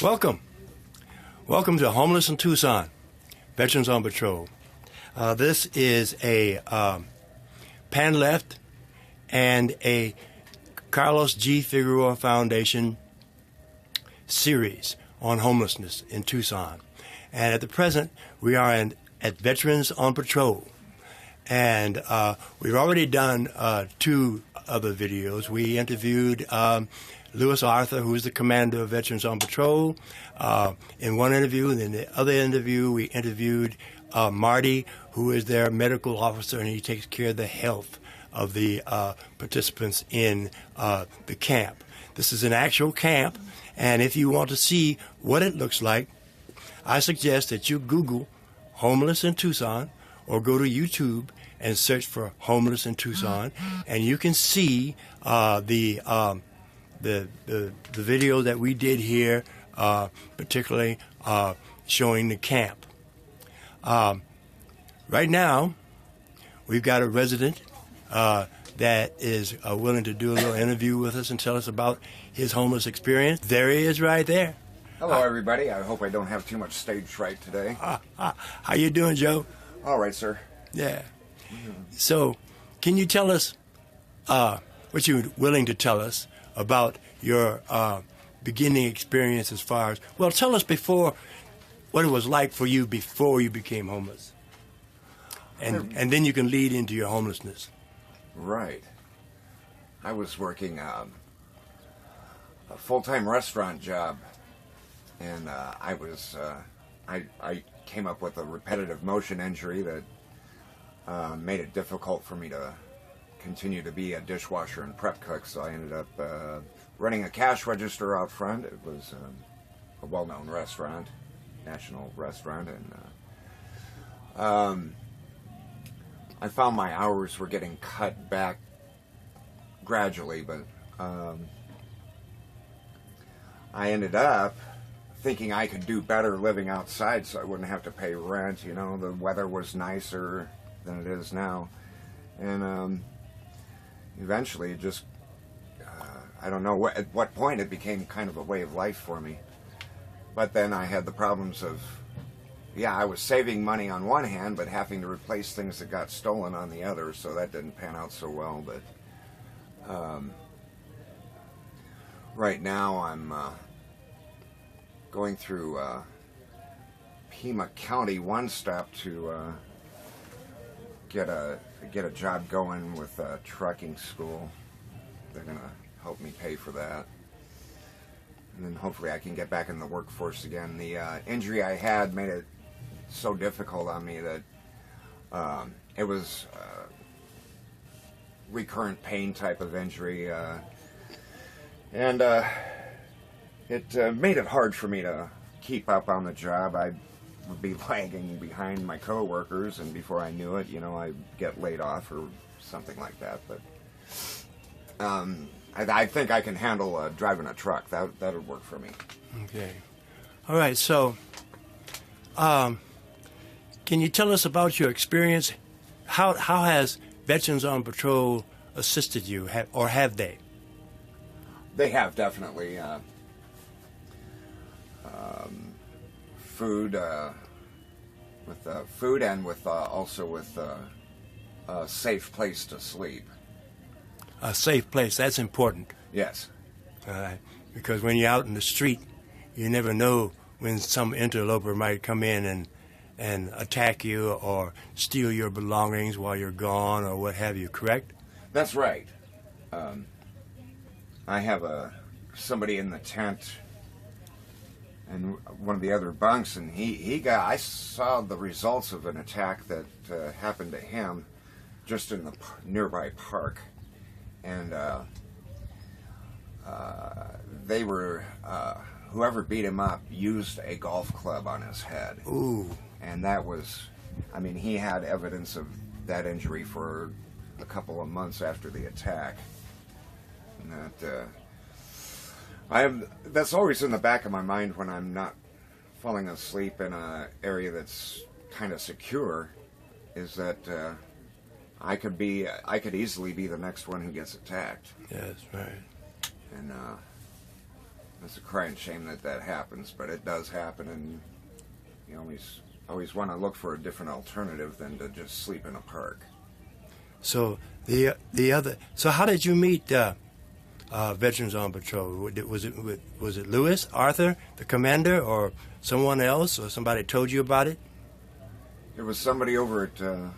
Welcome. Welcome to Homeless in Tucson, Veterans on Patrol. This is a Pan Left and a Carlos G Figueroa Foundation series on homelessness in Tucson. And at the present, we are at Veterans on Patrol. And we've already done 2 other videos. We interviewed Lewis Arthur, who is the commander of Veterans on Patrol, in one interview. And in the other interview, we interviewed Marty, who is their medical officer, and he takes care of the health of the participants in the camp. This is an actual camp, and if you want to see what it looks like, I suggest that you Google Homeless in Tucson or go to YouTube and search for Homeless in Tucson, and you can see the video that we did here, particularly showing the camp. Right now, we've got a resident that is willing to do a little interview with us and tell us about his homeless experience. There he is right there. Hello, everybody. I hope I don't have too much stage fright today. How you doing, Joe? All right, sir. Yeah. So, can you tell us what you're willing to tell us about your beginning experience as far as, well, tell us before what it was like for you before you became homeless. And then you can lead into your homelessness. Right. I was working a full-time restaurant job, and I came up with a repetitive motion injury that made it difficult for me to continue to be a dishwasher and prep cook, so I ended up running a cash register out front. It was a well-known restaurant, national restaurant, and I found my hours were getting cut back gradually, but I ended up thinking I could do better living outside so I wouldn't have to pay rent. You know, the weather was nicer than it is now. And eventually it just, I don't know at what point it became kind of a way of life for me. But then I had the problems of, I was saving money on one hand, but having to replace things that got stolen on the other, so that didn't pan out so well. But right now I'm going through Pima County one step to get a job going with a trucking school. They're going to help me pay for that. And then hopefully I can get back in the workforce again. The injury I had made it so difficult on me that it was recurrent pain type of injury, and it made it hard for me to keep up on the job. I would be lagging behind my coworkers, and before I knew it, I'd get laid off or something like that. But I think I can handle driving a truck. That would work for me. Okay. All right. So, can you tell us about your experience? How has Veterans on Patrol assisted you, or have they? They have, definitely. Food, with food, and with also with a safe place to sleep. A safe place, that's important. Yes. Because when you're out in the street, you never know when some interloper might come in and attack you or steal your belongings while you're gone or what have you, correct? That's right. I have somebody in the tent and one of the other bunks, and I saw the results of an attack that happened to him just in the nearby park. And they were, whoever beat him up used a golf club on his head. Ooh. And that was, he had evidence of that injury for a couple of months after the attack. And that's always in the back of my mind when I'm not falling asleep in an area that's kind of secure, is that I could easily be the next one who gets attacked. Yes, right. And It's a crying shame that happens, but it does happen, and you always want to look for a different alternative than to just sleep in a park. So so how did you meet Veterans on Patrol? Was it Lewis, Arthur, the commander, or someone else, or somebody told you about it? It was somebody over at the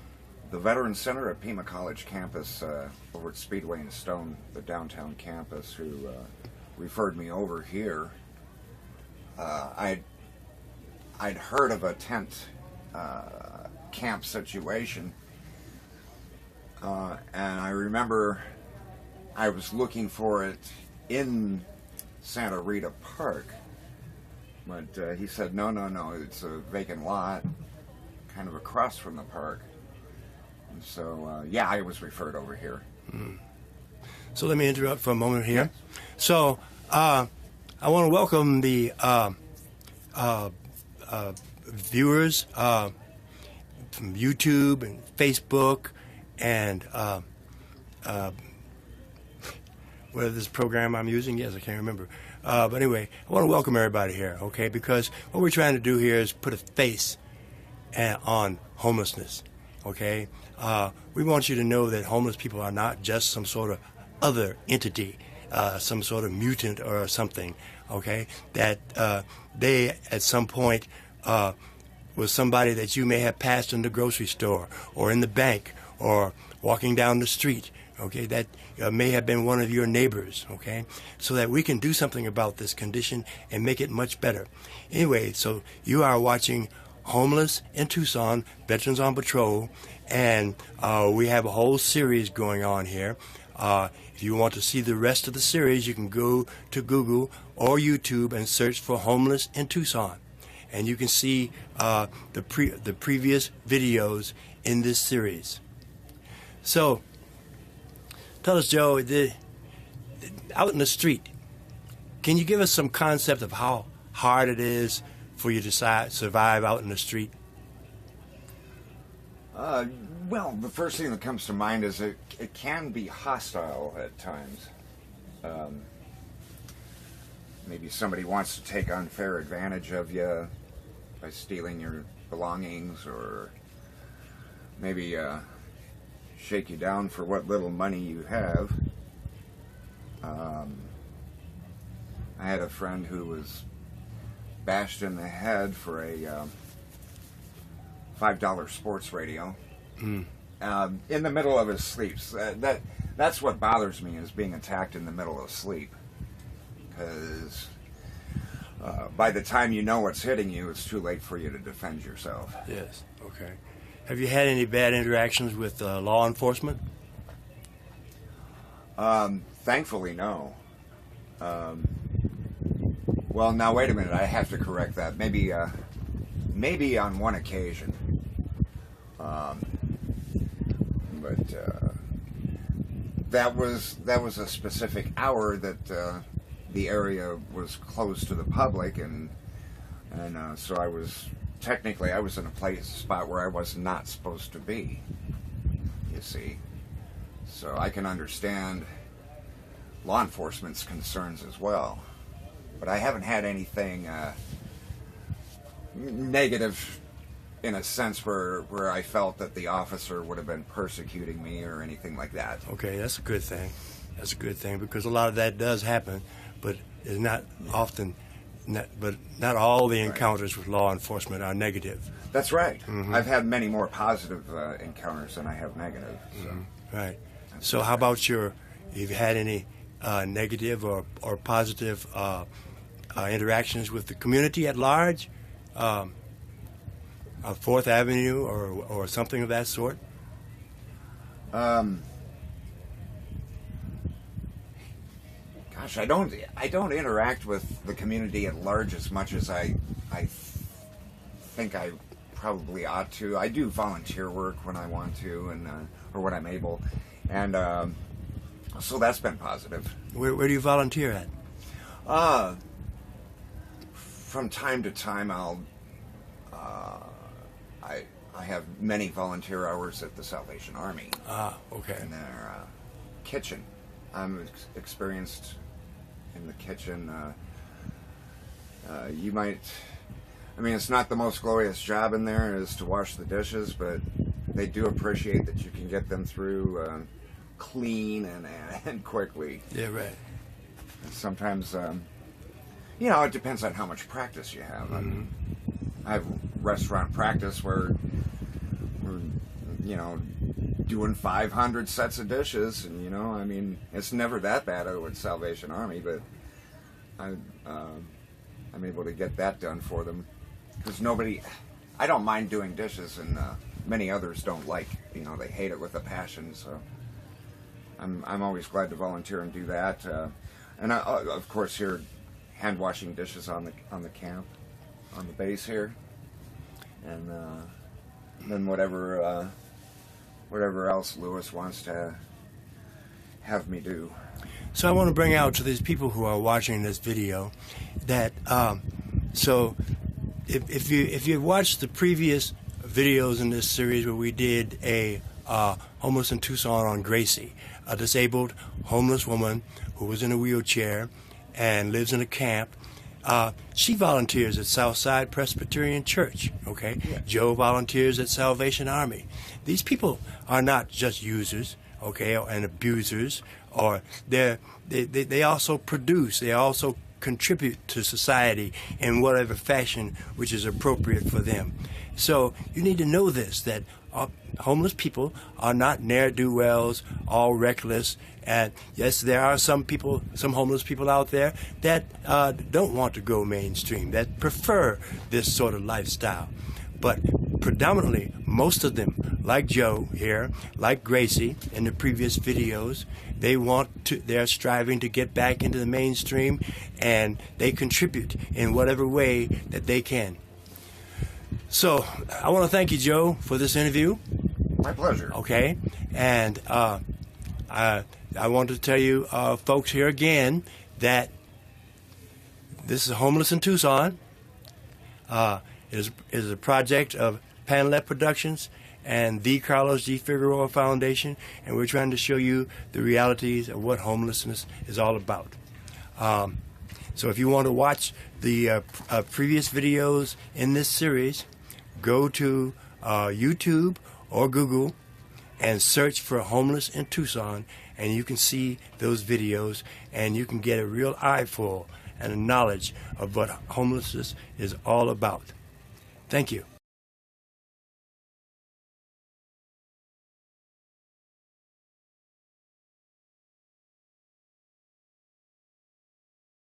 Veterans Center at Pima College campus, over at Speedway and Stone, the downtown campus, who referred me over here. I'd heard of a tent camp situation, and I remember I was looking for it in Santa Rita Park, but he said, no, it's a vacant lot, kind of across from the park. And so, I was referred over here. Mm. So let me interrupt for a moment here. So I want to welcome the viewers from YouTube and Facebook and whatever this program I'm using. Yes, I can't remember. But anyway, I want to welcome everybody here, okay? Because what we're trying to do here is put a face on homelessness, okay? We want you to know that homeless people are not just some sort of other entity, some sort of mutant or something, okay? That they, at some point, was somebody that you may have passed in the grocery store or in the bank or walking down the street, okay? That may have been one of your neighbors, okay? So that we can do something about this condition and make it much better. Anyway, so you are watching Homeless in Tucson, Veterans on Patrol, and we have a whole series going on here. If you want to see the rest of the series, you can go to Google or YouTube and search for Homeless in Tucson. And you can see the previous videos in this series. So, tell us, Joe, out in the street, can you give us some concept of how hard it is for you to survive out in the street? Well, the first thing that comes to mind is it can be hostile at times. Maybe somebody wants to take unfair advantage of you by stealing your belongings, or maybe shake you down for what little money you have. I had a friend who was bashed in the head for a $5 sports radio in the middle of his sleep. That's what bothers me, is being attacked in the middle of sleep, because by the time you know what's hitting you, it's too late for you to defend yourself. Yes, okay. Have you had any bad interactions with law enforcement? Thankfully, no. Well, now wait a minute. I have to correct that. Maybe on one occasion. But that was a specific hour that the area was closed to the public, and so I was in a spot where I was not supposed to be. You see, so I can understand law enforcement's concerns as well. But I haven't had anything negative, in a sense, where I felt that the officer would have been persecuting me or anything like that. Okay, that's a good thing. That's a good thing, because a lot of that does happen, but it's not often. But not all the encounters with law enforcement are negative. That's right. Mm-hmm. I've had many more positive encounters than I have negative. So. Mm-hmm. Right. So how about you've had any negative or positive interactions with the community at large, Fourth Avenue or something of that sort? Gosh, I don't interact with the community at large as much as I think I probably ought to. I do volunteer work when I want to, and or when I'm able, and so that's been positive. Where do you volunteer at? From time to time, I have many volunteer hours at the Salvation Army. Okay. In their kitchen. I'm experienced in the kitchen. You might, I mean, it's not the most glorious job in there is to wash the dishes, but they do appreciate that you can get them through clean and quickly. Yeah, right. And sometimes, you know, it depends on how much practice you have. I have restaurant practice where we're, you know, doing 500 sets of dishes, and, you know, I mean, it's never that bad with Salvation Army, but I'm able to get that done for them. Because I don't mind doing dishes, and many others don't like, you know, they hate it with a passion, so I'm always glad to volunteer and do that. And I, of course, here, hand washing dishes on the camp, on the base here, and then whatever else Lewis wants to have me do. So I want to bring out to these people who are watching this video that so if you watched the previous videos in this series where we did a homeless in Tucson on Gracie, a disabled homeless woman who was in a wheelchair and lives in a camp. She volunteers at Southside Presbyterian Church, okay? Yeah. Joe volunteers at Salvation Army. These people are not just users, okay, and abusers, or they also produce, they also contribute to society in whatever fashion which is appropriate for them. So you need to know this, that homeless people are not ne'er-do-wells, all reckless. And yes, there are some homeless people out there that don't want to go mainstream, that prefer this sort of lifestyle. But predominantly, most of them, like Joe here, like Gracie in the previous videos, they're striving to get back into the mainstream, and they contribute in whatever way that they can. So I want to thank you, Joe, for this interview. My pleasure. Okay, and I want to tell you, folks, here again, that this is Homeless in Tucson. It is a project of Panlet Productions and the Carlos G Figueroa Foundation, and we're trying to show you the realities of what homelessness is all about. So if you want to watch the previous videos in this series, go to YouTube or Google and search for Homeless in Tucson, and you can see those videos, and you can get a real eyeful and a knowledge of what homelessness is all about. Thank you.